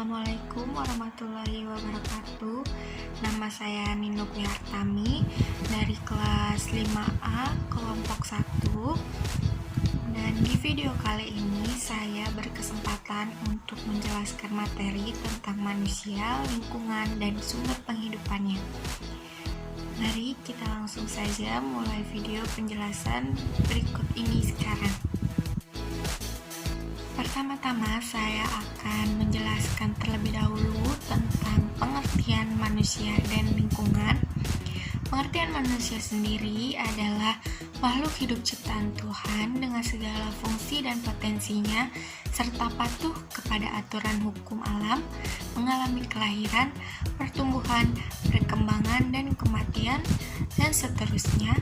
Assalamualaikum warahmatullahi wabarakatuh. Nama saya Nino Hartami dari kelas 5A kelompok 1. Dan di video kali ini saya berkesempatan untuk menjelaskan materi tentang manusia, lingkungan, dan sumber penghidupannya. Mari kita langsung saja mulai video penjelasan berikut ini sekarang. Pertama-tama saya akan menjelaskan terlebih dahulu tentang pengertian manusia dan lingkungan. Pengertian manusia sendiri adalah makhluk hidup ciptaan Tuhan dengan segala fungsi dan potensinya, serta patuh kepada aturan hukum alam, mengalami kelahiran, pertumbuhan, perkembangan, dan kematian, dan seterusnya,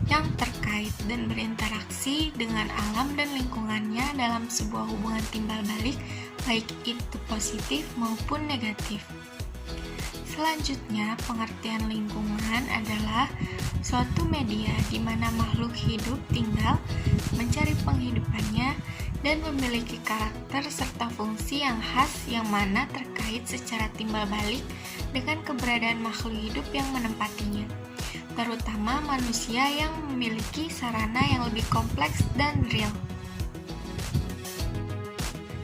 yang terkait dan berinteraksi dengan alam dan lingkungannya dalam sebuah hubungan timbal balik, baik itu positif maupun negatif. Selanjutnya, pengertian lingkungan adalah suatu media di mana makhluk hidup tinggal, mencari penghidupannya, dan memiliki karakter serta fungsi yang khas yang mana terkait secara timbal balik dengan keberadaan makhluk hidup yang menempatinya, terutama manusia yang memiliki sarana yang lebih kompleks dan real.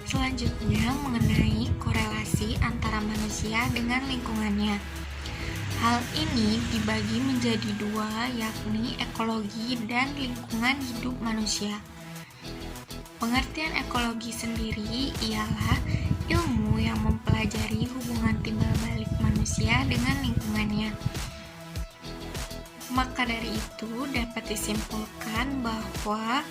Selanjutnya, mengenai korelasi antara manusia dengan lingkungannya. Hal ini dibagi menjadi dua, yakni ekologi dan lingkungan hidup manusia. Pengertian ekologi sendiri ialah ilmu yang mempelajari hubungan timbal balik manusia dengan lingkungannya. Maka dari itu dapat disimpulkan bahwa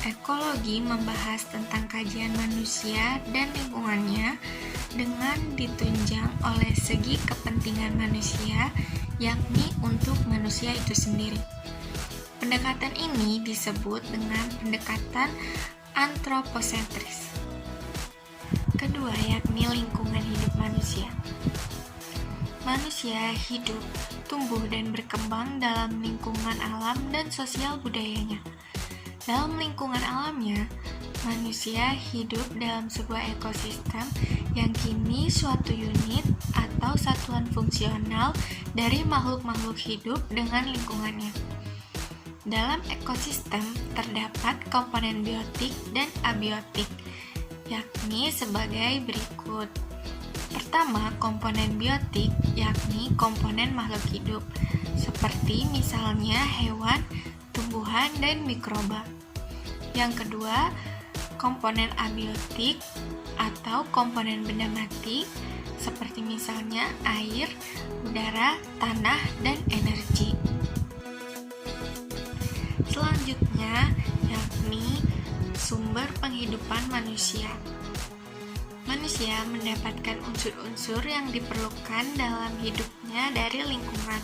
ekologi membahas tentang kajian manusia dan lingkungannya dengan ditunjang oleh segi kepentingan manusia, yakni untuk manusia itu sendiri. Pendekatan ini disebut dengan pendekatan antroposentris. Kedua, yakni lingkungan hidup manusia. Manusia hidup, tumbuh, dan berkembang dalam lingkungan alam dan sosial budayanya. Dalam lingkungan alamnya, manusia hidup dalam sebuah ekosistem yang kini suatu unit atau satuan fungsional dari makhluk-makhluk hidup dengan lingkungannya. Dalam ekosistem terdapat komponen biotik dan abiotik, yakni sebagai berikut. Pertama, komponen biotik, yakni komponen makhluk hidup, seperti misalnya hewan, tumbuhan, dan mikroba. Yang kedua, komponen abiotik atau komponen benda mati, seperti misalnya air, udara, tanah, dan energi. Selanjutnya, yakni sumber penghidupan manusia. Manusia mendapatkan unsur-unsur yang diperlukan dalam hidupnya dari lingkungan.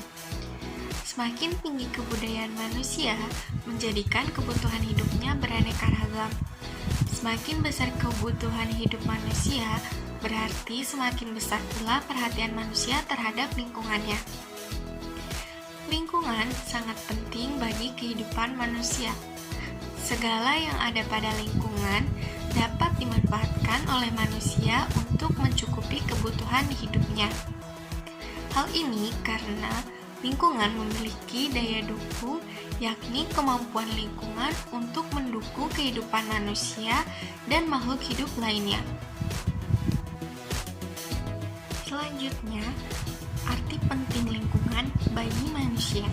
Semakin tinggi kebudayaan manusia menjadikan kebutuhan hidupnya beraneka ragam. Semakin besar kebutuhan hidup manusia, berarti semakin besar pula perhatian manusia terhadap lingkungannya. Lingkungan sangat penting bagi kehidupan manusia. Segala yang ada pada lingkungan dapat dimanfaatkan oleh manusia untuk mencukupi kebutuhan hidupnya. Hal ini karena lingkungan memiliki daya dukung, yakni kemampuan lingkungan untuk mendukung kehidupan manusia dan makhluk hidup lainnya. Selanjutnya, arti penting lingkungan bagi manusia.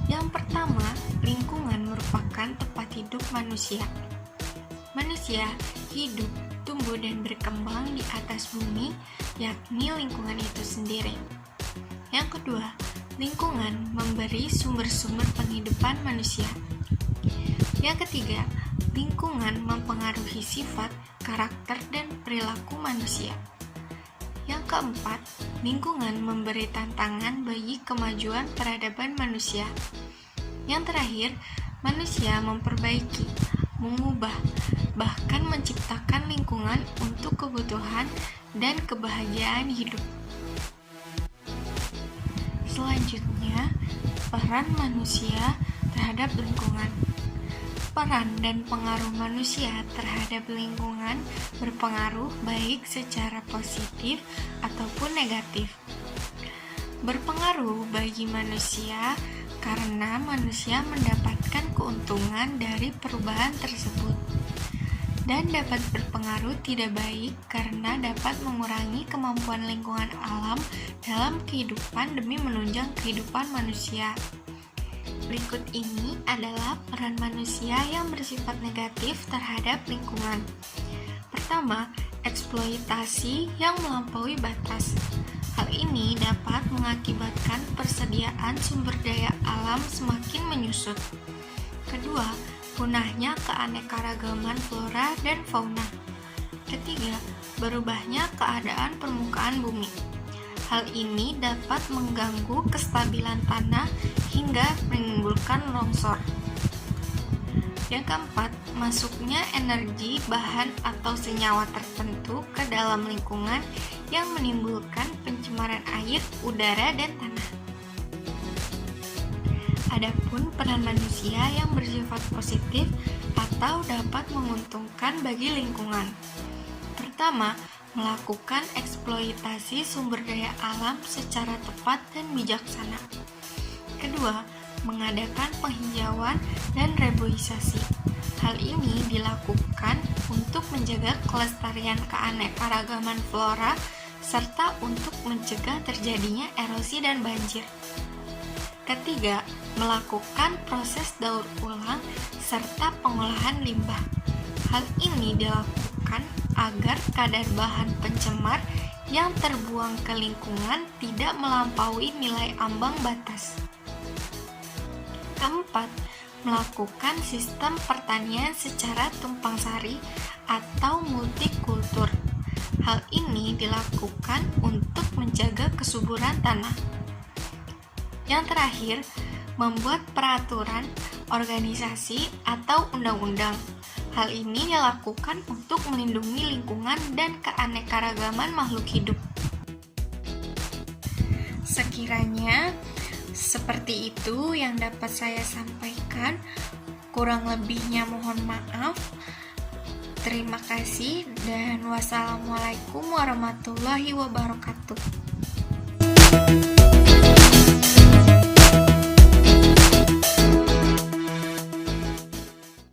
Yang pertama, lingkungan merupakan tempat hidup manusia. Manusia hidup, tumbuh, dan berkembang di atas bumi, yakni lingkungan itu sendiri. Yang kedua, lingkungan memberi sumber-sumber penghidupan manusia. Yang ketiga, lingkungan mempengaruhi sifat, karakter, dan perilaku manusia. Yang keempat, lingkungan memberi tantangan bagi kemajuan peradaban manusia. Yang terakhir, manusia memperbaiki, mengubah, bahkan menciptakan lingkungan untuk kebutuhan dan kebahagiaan hidup. Selanjutnya, peran manusia terhadap lingkungan. Peran dan pengaruh manusia terhadap lingkungan berpengaruh baik secara positif ataupun negatif. Berpengaruh bagi manusia karena manusia mendapatkan keuntungan dari perubahan tersebut, dan dapat berpengaruh tidak baik karena dapat mengurangi kemampuan lingkungan alam dalam kehidupan demi menunjang kehidupan manusia. Berikut ini adalah peran manusia yang bersifat negatif terhadap lingkungan. Pertama, eksploitasi yang melampaui batas. Hal ini dapat mengakibatkan persediaan sumber daya alam semakin menyusut. Kedua, punahnya keanekaragaman flora dan fauna. Ketiga, berubahnya keadaan permukaan bumi. Hal ini dapat mengganggu kestabilan tanah hingga menimbulkan longsor. Yang keempat, masuknya energi, bahan, atau senyawa tertentu ke dalam lingkungan yang menimbulkan pencemaran air, udara, dan tanah. Adapun peran manusia yang bersifat positif atau dapat menguntungkan bagi lingkungan. Pertama, melakukan eksploitasi sumber daya alam secara tepat dan bijaksana. Kedua, mengadakan penghijauan dan reboisasi. Hal ini dilakukan untuk menjaga kelestarian keanekaragaman flora serta untuk mencegah terjadinya erosi dan banjir. Ketiga, melakukan proses daur ulang serta pengolahan limbah. Hal ini dilakukan agar kadar bahan pencemar yang terbuang ke lingkungan tidak melampaui nilai ambang batas. Keempat, melakukan sistem pertanian secara tumpang sari atau multikultur. Hal ini dilakukan untuk menjaga kesuburan tanah. Yang terakhir, membuat peraturan, organisasi, atau undang-undang. Hal ini dilakukan untuk melindungi lingkungan dan keanekaragaman makhluk hidup. Sekiranya seperti itu yang dapat saya sampaikan, kurang lebihnya mohon maaf. Terima kasih dan wassalamualaikum warahmatullahi wabarakatuh.